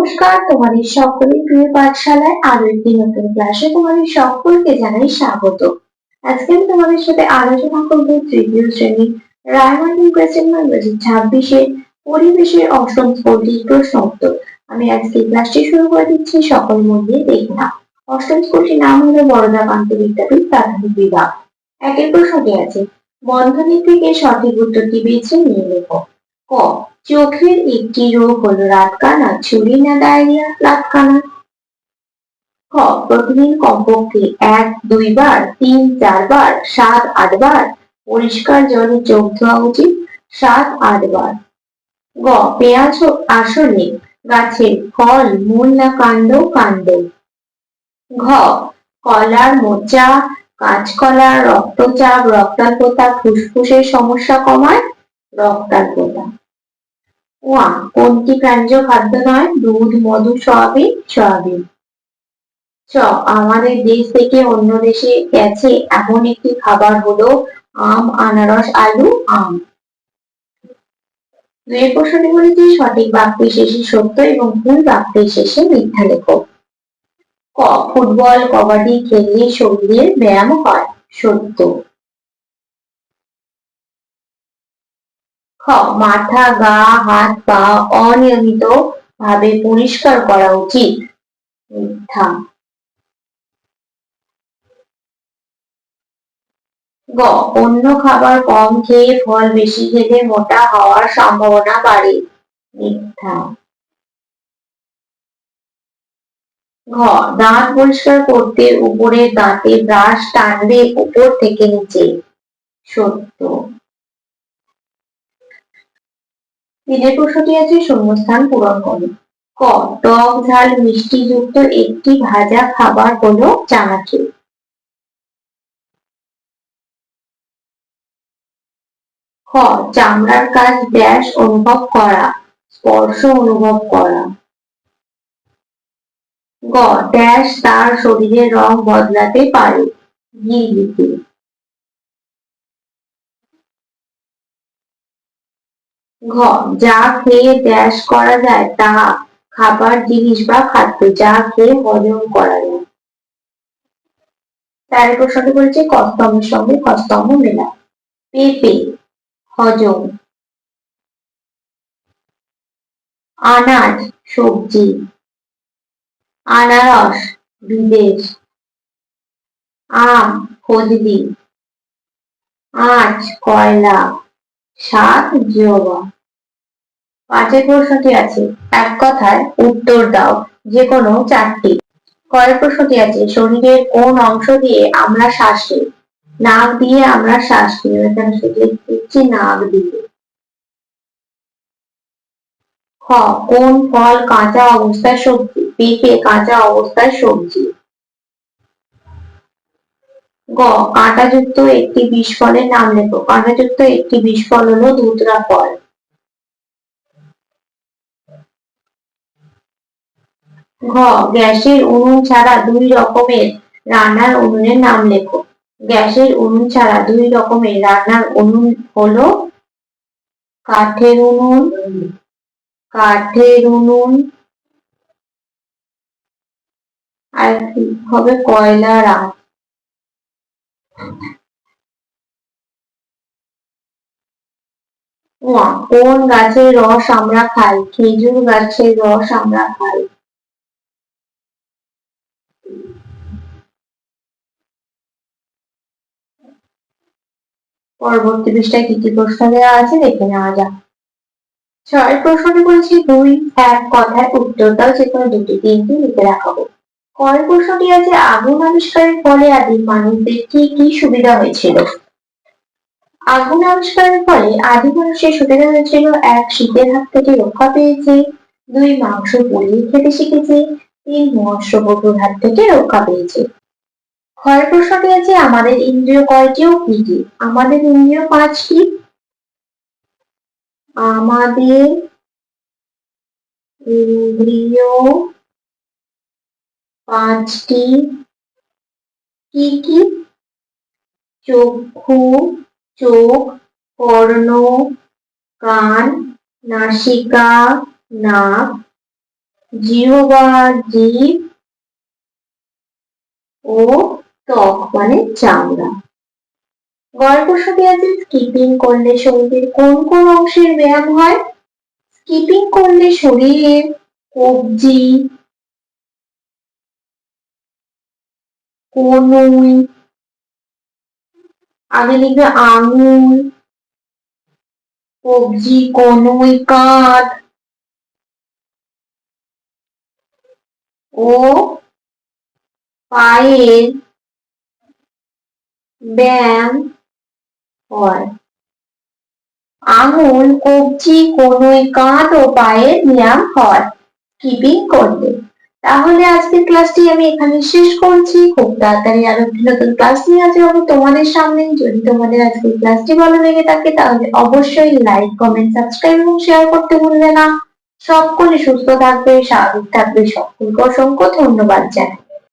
নমস্কার, তোমাদের সকলের প্রিয় পাঠশালায় আরো একটি নতুন ক্লাসে তোমাদের সকলকে জানাই স্বাগত। আজকে আমি তোমাদের সাথে আলোচনা করবো তৃতীয় শ্রেণীর রায়মার্টিন কোয়েশ্চেন ব্যাংক 2026 পরিবেশের অষ্টম স্কুলটির প্রশ্ন উত্তর। আমি আজকে ক্লাসটি শুরু করে দিচ্ছি, সকল মন দিয়ে দেখনা। অষ্টম স্কুলটির নাম হলো বরদা কান্ত বিদ্যাপীঠ প্রাথমিক বিভাগ। একের প্রশ্নটি আছে, বন্ধনী থেকে সঠিক উত্তরটি বেছে নিয়ে লেখো। ক, চোখের একটি রোগ হলো রাতকানা, ছুরি না ডায়রিয়া, রাতকানা। খ, প্রতিদিন কমপক্ষে 1-2 বার, 3-4 বার, 7-8 বার পরিষ্কার জলে চোখ ধোয়া উচিত, 7-8 বার। গ, পেঁয়াজ আসলে গাছের ফল, মূল না কাণ্ড, কাণ্ড। ঘ, কলার মোচা, কাঁচকলা রক্তচাপ, রক্তাল্পতা, ফুসফুসের সমস্যা কমায়, রক্তাল্পতা। ওয়া, কোনটি প্রাণীজ খাদ্য নয়? দুধ, মধু, সয়াবিন, সয়াবিন। চ, আমাদের দেশ থেকে অন্য দেশে গেছে এমন একটি খাবার হলো আম, আনারস, আলু, আম। দুই প্রশ্নটি বলেছি, সঠিক বাক্যের শেষে সত্য এবং ভুল বাক্যের শেষে মিথ্যা লেখো। ক, ফুটবল কবাডি খেললে শরীরের ব্যায়াম হয়, সত্য। খ, মাথা, গা, হাত, পা অনিয়মিত ভাবে পরিষ্কার করা উচিত, মিথ্যা। গ, অন্য খাবার কম খেয়ে ফল বেশি খেলে মোটা হওয়ার সম্ভাবনা বাড়ে, মিথ্যা। ঘ, দাঁত পরিষ্কার করতে উপরে দাঁতে ব্রাশ টানলে উপর থেকে নিচে, সত্য। তিনের প্রশ্নটি আছে, শূন্যস্থান পূরণ করো। ক, টক ঝাল মিষ্টি যুক্ত একটি ভাজা খাবার হলো চানাচুর। খ, চামড়ার কাজ ড্যাশ অনুভব করা, স্পর্শ অনুভব করা। গ, ড্যাশ তার শরীরের রং বদলাতে পারে, গিরগিটি। ঘ, যা খেয়ে ড্যাশ করা যায় তা খাবার জিনিস বা খাদ্য, যা খেয়ে হজম করা যায়। তার প্রশ্নটি বলছে কস্তম্ভের সঙ্গে কস্তম্ভ মেলা। পেঁপে, হজম। আনাজ, সবজি। আনারস, বিদেশ। আম, ফজলি। আঁচ, কয়লা। সাত, জিওবা। পাঁচের প্রশ্নটি আছে, এক কথায় উত্তর দাও যে কোনো চারটি। কয়েক প্রশ্নটি আছে, শরীরের কোন অংশ দিয়ে আমরা শ্বাস নিই? নাক দিয়ে আমরা শ্বাস নিই, এখানে শুধু নাক দিয়ে। খ, কোন ফল কাঁচা অবস্থায় সবজি? পেঁপে কাঁচা অবস্থায় সবজি। গ, কাঁটাযুক্ত একটি বিষ ফলের নাম লেখো। কাঁটাযুক্ত একটি বিষ ফল হলো ধুতরা ফল। ঘ, গ্যাসের উনুন ছাড়া 2 রকমের রান্নার উনুনের নাম লেখো। গ্যাসের উনুন ছাড়া 2 রকমের রান্নার উনুন হলো কাঠের উনুন, আর হবে কয়লার আঁচ। কোন গাছের রস আমরা খাই? খেজুর গাছের রস আমরা খাই। পরবর্তী পৃষ্ঠায় কি কি প্রশ্ন দেওয়া আছে দেখে নেওয়া যাক। 6 প্রশ্নটি বলছি 2-1 কথায় উত্তর দাও, যে কোনো দুটি, তিনটি লিখে রাখাবো। কয় প্রশ্নটি আছে, আগুন আবিষ্কারের ফলে আদিম মানুষদের কি কি সুবিধা হয়েছিল? আগুন আবিষ্কারের ফলে আদিম মানুষের সুবিধা হয়েছিল, 1, শীতের হাত থেকে রক্ষা পেয়েছে, 2, মাংস পুড়িয়ে খেতে শিখেছে, 3, মৎস্যবহুর হাত থেকে রক্ষা পেয়েছে। ক্ষয় প্রশ্নটি আছে, আমাদের ইন্দ্রিয় কয়টি ও কি কি? আমাদের ইন্দ্রিয় 5টি। আমাদের ইন্দ্রিয় 5টি কি কি? চক্ষু, চোখ, কর্ণ, কান, নাসিকা, নাক, জিহ্বা, জিভ ও ত্বক মানে চামড়া। গল্প শুরু আছে, স্কিপিং করলে শরীরের কোন কোন অংশের ব্যায়াম হয়? স্কিপিং করলে শরীরের কবজি, কনুই, আগে লিখবে আঙুল, কবজি, কনুই, কাঁধ ও পায়ের ব্যায়াম হয়। আঙুল, কবজি, কনুই, কাঁধ ও পায়ের ব্যায়াম হয় স্কিপিং করলে। তাহলে আজকের ক্লাসটি আমি এখানে শেষ করছি। খুব তাড়াতাড়ি আরো একটি নতুন ক্লাস নিয়ে হাজির হবো তোমাদের সামনে। যদি তোমাদের আজকের ক্লাসটি ভালো লেগে থাকে তাহলে অবশ্যই লাইক, কমেন্ট, সাবস্ক্রাইব এবং শেয়ার করতে ভুলবে না। সকলে সুস্থ থাকবে, স্বাভাবিক থাকবে। সকলকে অসংখ্য ধন্যবাদ জানাই।